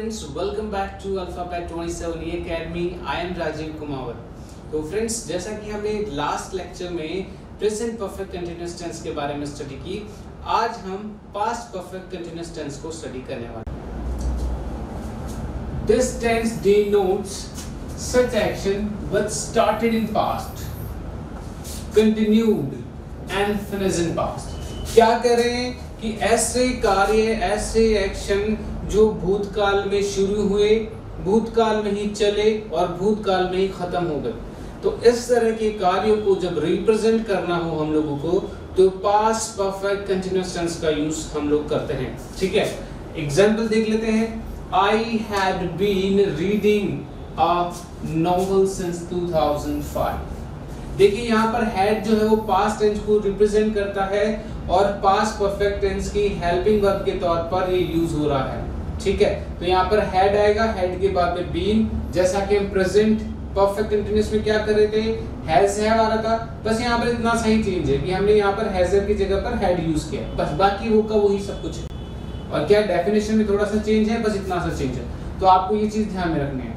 friends, welcome back to Alphabet 27 Academy. I am Rajiv Kumawar. तो friends, जैसा कि हमने लास्ट लेक्चर में प्रेजेंट परफेक्ट कंटीन्यूअस टेंस के बारे में स्टडी की, आज हम पास्ट परफेक्ट कंटीन्यूअस टेंस को स्टडी करने वाले हैं। This tense denotes such action which started in past, continued and finished in past. क्या कह रहे हैं कि ऐसे कार्य, ऐसे एक्शन जो भूतकाल में शुरू हुए, भूतकाल में ही चले और भूतकाल में ही खत्म हो गए। तो इस तरह के कार्यों को जब रिप्रेजेंट करना हो हम लोगों को, तो पास्ट परफेक्ट कंटीन्यूअस टेंस का यूज हम लोग करते हैं। ठीक है, एग्जांपल देख लेते हैं। I had been reading a novel since 2005। देखिए यहाँ पर हैड जो है वो पास्ट टेंस को रिप्रेजेंट करता है और पास्ट परफेक्ट टेंस की हेल्पिंग वर्ब के तौर पर ये यूज हो रहा है। ठीक है, तो यहाँ पर हैड आएगा, हैड के बाद में बीन, जैसा कि हम प्रेजेंट परफेक्ट कंटीन्यूअस में क्या कर रहे थे, हैज हैव आ रहा था। बस यहाँ पर इतना सही चेंज है कि हमने यहाँ पर हैज हैव की जगह पर हैड यूज किया, बस बाकी वो का वही सब कुछ है। और क्या डेफिनेशन में थोड़ा सा चेंज है, बस इतना सा चेंज है। तो आपको ये चीज ध्यान में रखनी है।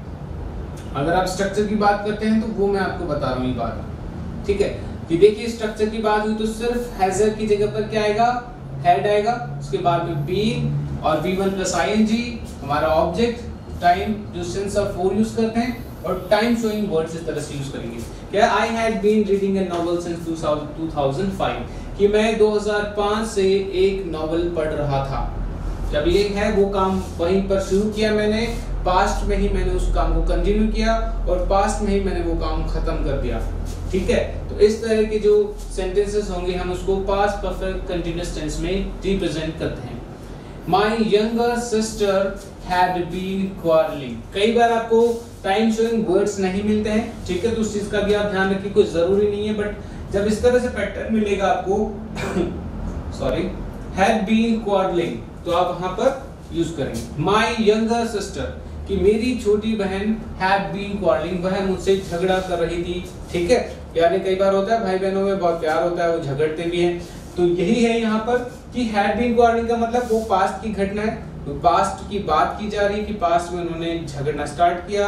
अगर आप स्ट्रक्चर की बात करते हैं तो वो मैं आपको बता रहा हूँ ये बात। ठीक है, कि देखिए स्ट्रक्चर की बात हुई तो सिर्फ हैज हैव की जगह पर क्या आएगा, हैड आएगा, उसके बाद में बीन और V1 प्लस ing हमारा ऑब्जेक्ट, टाइम जो सेंस ऑफ फोर यूज करते हैं, और टाइम शोइंग वर्ड्स इस तरह से यूज करेंगे। क्या I had been reading a novel since 2005, कि मैं 2005 से एक नॉवेल पढ़ रहा था। जब ये है वो काम वहीं पर शुरू किया मैंने, पास्ट में ही मैंने उस काम को कंटिन्यू किया और पास्ट में ही मैंने वो काम खत्म कर दिया। ठीक है, तो इस तरह के जो सेंटेंसेस होंगे हम उसको पास्ट परफेक्ट कंटीन्यूअस टेंस में रिप्रेजेंट करते हैं। My younger sister had been quarrelling. कई बार आपको टाइम शोइंग वर्ड्स नहीं मिलते हैं, ठीक है, तो उस चीज का भी आप ध्यान रखिए, कोई जरूरी नहीं है, बट जब इस तरह से पैटर्न मिलेगा आपको सॉरी, हैड बीन क्वारलिंग, तो आप वहां पर यूज करेंगे। माय यंगर सिस्टर, कि मेरी छोटी बहन हैड बीन क्वारलिंग, वह मुझसे झगड़ा कर रही थी। ठीक है, यानी कई बार होता है भाई बहनों में बहुत प्यार होता है, वो झगड़ते भी हैं। तो यही है यहाँ पर कि हैड बीन क्वारलिंग का मतलब वो पास्ट की घटना है, तो पास्ट की बात की जा रही है कि पास्ट में उन्होंने झगड़ना स्टार्ट किया,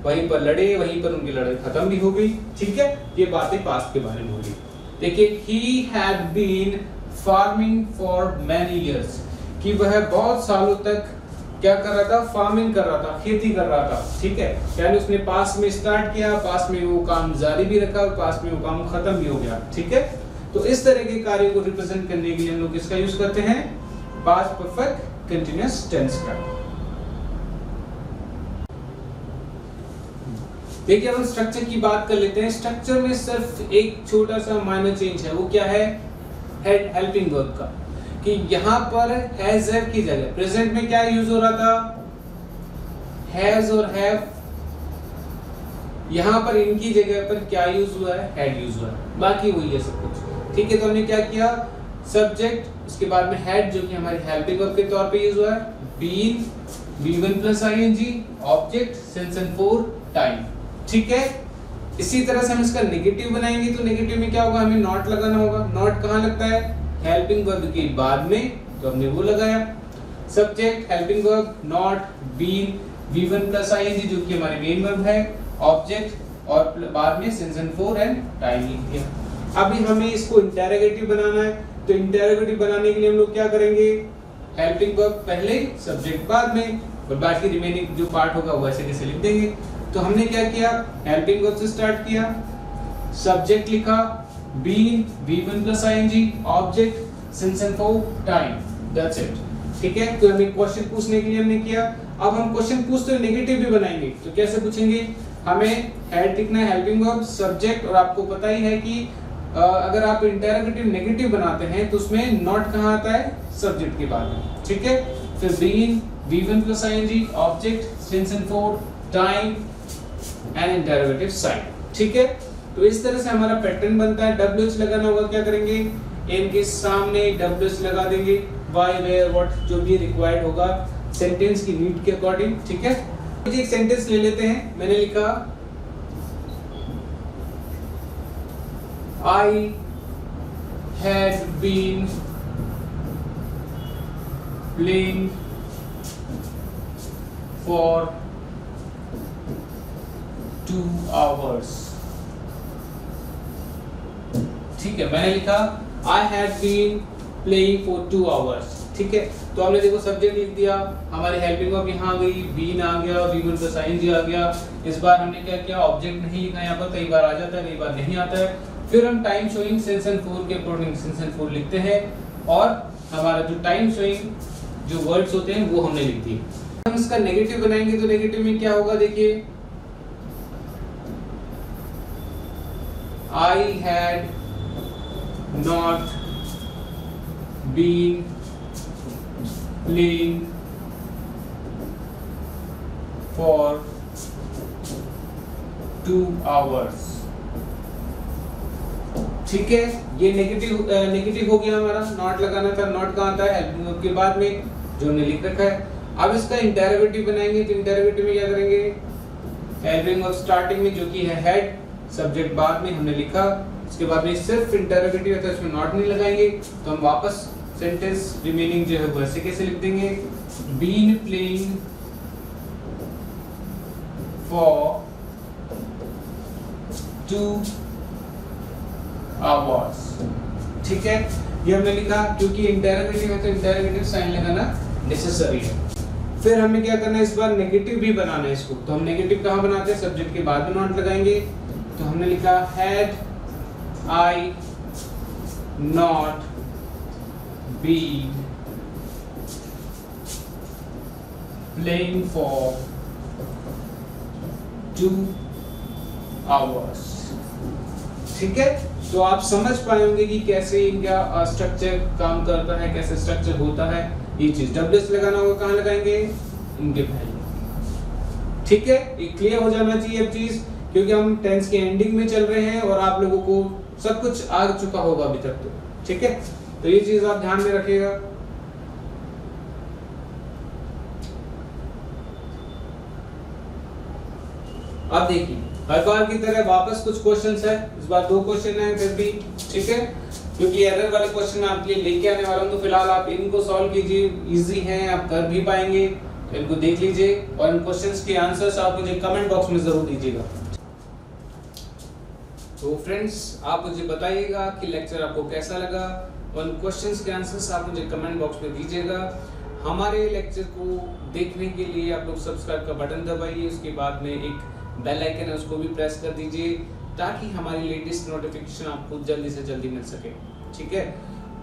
वहीं पर लड़े, वहीं पर उनकी लड़ाई खत्म भी हो गई। ठीक है, ये बातें पास्ट के बारे में होगी। देखिए, he had been farming for many years, कि वह बहुत सालों तक क्या कर रहा था, फार्मिंग कर रहा था, खेती कर रहा था। ठीक है, यानी उसने पास्ट में स्टार्ट किया, पास्ट में वो काम जारी भी रखा, पास्ट में वो काम खत्म भी हो गया। ठीक है, तो इस तरह के कार्य को रिप्रेजेंट करने के लिए हम लोग किसका यूज करते हैं, पास्ट परफेक्ट कंटीन्यूअस टेंस का। देखिए, हम स्ट्रक्चर की बात कर लेते हैं। स्ट्रक्चर में सिर्फ एक छोटा सा माइनर चेंज है, वो क्या है, हेड हेल्पिंग वर्ब का, कि यहाँ पर हैज हैव की जगह प्रेजेंट में क्या यूज हो रहा था, हैज और हैव, यहाँ पर इनकी जगह पर क्या यूज हुआ है, हैड यूज हुआ है, बाकी वही है सब कुछ। ठीक है, तो हमने क्या किया, सब्जेक्ट, उसके बाद में हैड जो कि हमारी हेल्पिंग वर्ब के तौर पे यूज हुआ है, been, V1 plus ing, object, since and for, time. ठीक है, इसी तरह से हम इसका नेगेटिव बनाएंगे, तो नेगेटिव में क्या होगा, हमें नॉट लगाना होगा। नॉट कहाँ लगता है, हेल्पिंग वर्ब के बाद में, तो हमने वो लगाया। Subject, helping verb, not, been, V1 plus ing जो कि हमारी मेन वर्ब है, ऑब्जेक्ट और बाद में sense and four and time लिख दिया। अभी हमें इसको इंटरोगेटिव बनाना है, तो इंटरोगेटिव बनाने के लिए हम लोग क्या करेंगे, हेल्पिंग वर्ब पहले, सब्जेक्ट बाद में, और बाकी रिमेनिंग जो पार्ट होगा वो ऐसे कैसे लिख देंगे। तो हमने क्या किया, हेल्पिंग वर्ब से स्टार्ट किया, सब्जेक्ट लिखा, been, V1 plus ing, object, since and for, time, that's it. ठीक है, तो हमें क्वेश्चन पूछने के लिए हमने किया। अब हम क्वेश्चन पूछते नेगेटिव भी बनाएंगे, तो कैसे पूछेंगे, हमें हेड लिखना है, हेल्पिंग वर्ब, सब्जेक्ट, और आपको पता ही है कि अगर आप इंटरोगेटिव नेगेटिव बनाते हैं तो उसमें नॉट कहाँ आता है, सब्जेक्ट के बाद में। ठीक है, फिर been, V1 plus ing, object, since and for, time and interrogative sign. ठीक है, तो इस तरह से हमारा पैटर्न बनता है। WH लगाना होगा, क्या करेंगे, एम के सामने WH लगा देंगे, व्हाई, वेयर, व्हाट, जो भी रिक्वायर्ड होगा सेंटेंस की नीड के अकॉर्डिंग। ठीक है, एक सेंटेंस ले लेते हैं। मैंने लिखा I had been playing for 2 hours। ठीक है, मैंने लिखा I had been playing for 2 hours। ठीक है, तो हमने देखो सब्जेक्ट लिख दिया, हमारी हेल्पिंग वर्ब यहाँ आ गई, बीन आ गया, बीन का साइन जी आ गया। इस बार हमने क्या किया, ऑब्जेक्ट नहीं लिखा, यहाँ पर कई बार आ जाता है, कई बार नहीं आता है। फिर हम टाइम शोइंग सेंस एंड फूल के अकॉर्डिंग सेंस एंड फूल लिखते हैं, और हमारा जो टाइम शोइंग जो वर्ड्स होते हैं वो हमने लिख दिए। हम इसका नेगेटिव बनाएंगे तो नेगेटिव में क्या होगा, देखिए I had not been playing for 2 hours। ठीक है, ये नेगेटिव हो गया हमारा, नॉट लगाना था, नॉट कहाँ आता है, हेल्पिंग वर्ब के बाद में जो हमने लिख रखा है। अब इसका इंटरोगेटिव बनाएंगे, तो इंटरोगेटिव में क्या करेंगे, हेल्पिंग वर्ब स्टार्टिंग में जो कि है हेड, सब्जेक्ट बाद में हमने लिखा, उसके बाद में सिर्फ इंटरोगेटिव है तो इसमें नॉट नहीं लगाएंगे, तो हम वापस सेंटेंस रिमेनिंग जो है वो ऐसे कैसे लिख देंगे, बीन प्लेइंग फॉर 2 hours। ठीक है, ये हमने लिखा, क्योंकि इंटरोगेटिव है तो इंटरोगेटिव साइन लगाना नेसेसरी है। फिर हमें क्या करना है, इस बार नेगेटिव भी बनाना है इसको, तो हम नेगेटिव कहाँ बनाते हैं, सब्जेक्ट के बाद में नॉट लगाएंगे, तो हमने लिखा had I not been playing for 2 hours। ठीक है, तो आप समझ पाए होंगे कि कैसे इनका स्ट्रक्चर काम करता है, कैसे स्ट्रक्चर होता है। ये चीज डब्ल्यूएस लगाना होगा, कहाँ लगाएंगे, इनके पहले। ठीक है, ये क्लियर हो जाना चाहिए अब चीज, क्योंकि हम टेंस के एंडिंग में चल रहे हैं और आप लोगों को सब कुछ आ चुका होगा अभी तक तो। ठीक है, तो ये चीज आप ध्यान में रखिएगा। अब देखिए, हर बार की तरह वापस कुछ क्वेश्चंस है, इस बार 2 क्वेश्चन हैं फिर भी। ठीक है, क्योंकि एरर वाले क्वेश्चन आपके लिए लेके आने वाला हूं, तो फिलहाल आप इनको सॉल्व कीजिए, इजी हैं, आप कर भी पाएंगे, तो इनको देख लीजिए और इन क्वेश्चंस के आंसर्स आप मुझे कमेंट बॉक्स में जरूर दीजिएगा। तो फ्रेंड्स, आप मुझे बताइएगा कि लेक्चर आपको कैसा लगा, और इन क्वेश्चंस के आंसर्स आप मुझे कमेंट बॉक्स में दीजिएगा। हमारे लेक्चर को देखने के लिए आप लोग सब्सक्राइब का बटन दबाइए, उसके बाद में एक बेल आइकन है उसको भी प्रेस कर दीजिए, ताकि हमारी लेटेस्ट नोटिफिकेशन आपको जल्दी से जल्दी मिल सके। ठीक है,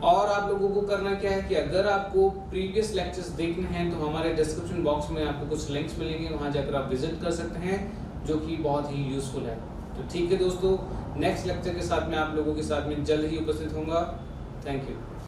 और आप लोगों को करना क्या है कि अगर आपको प्रीवियस लेक्चर्स देखने हैं तो हमारे डिस्क्रिप्शन बॉक्स में आपको कुछ लिंक्स मिलेंगे, वहां जाकर आप विजिट कर सकते हैं, जो कि बहुत ही यूजफुल है। तो ठीक है दोस्तों, नेक्स्ट लेक्चर के साथ मैं आप लोगों के साथ में जल्द ही उपस्थित होऊंगा। Thank you.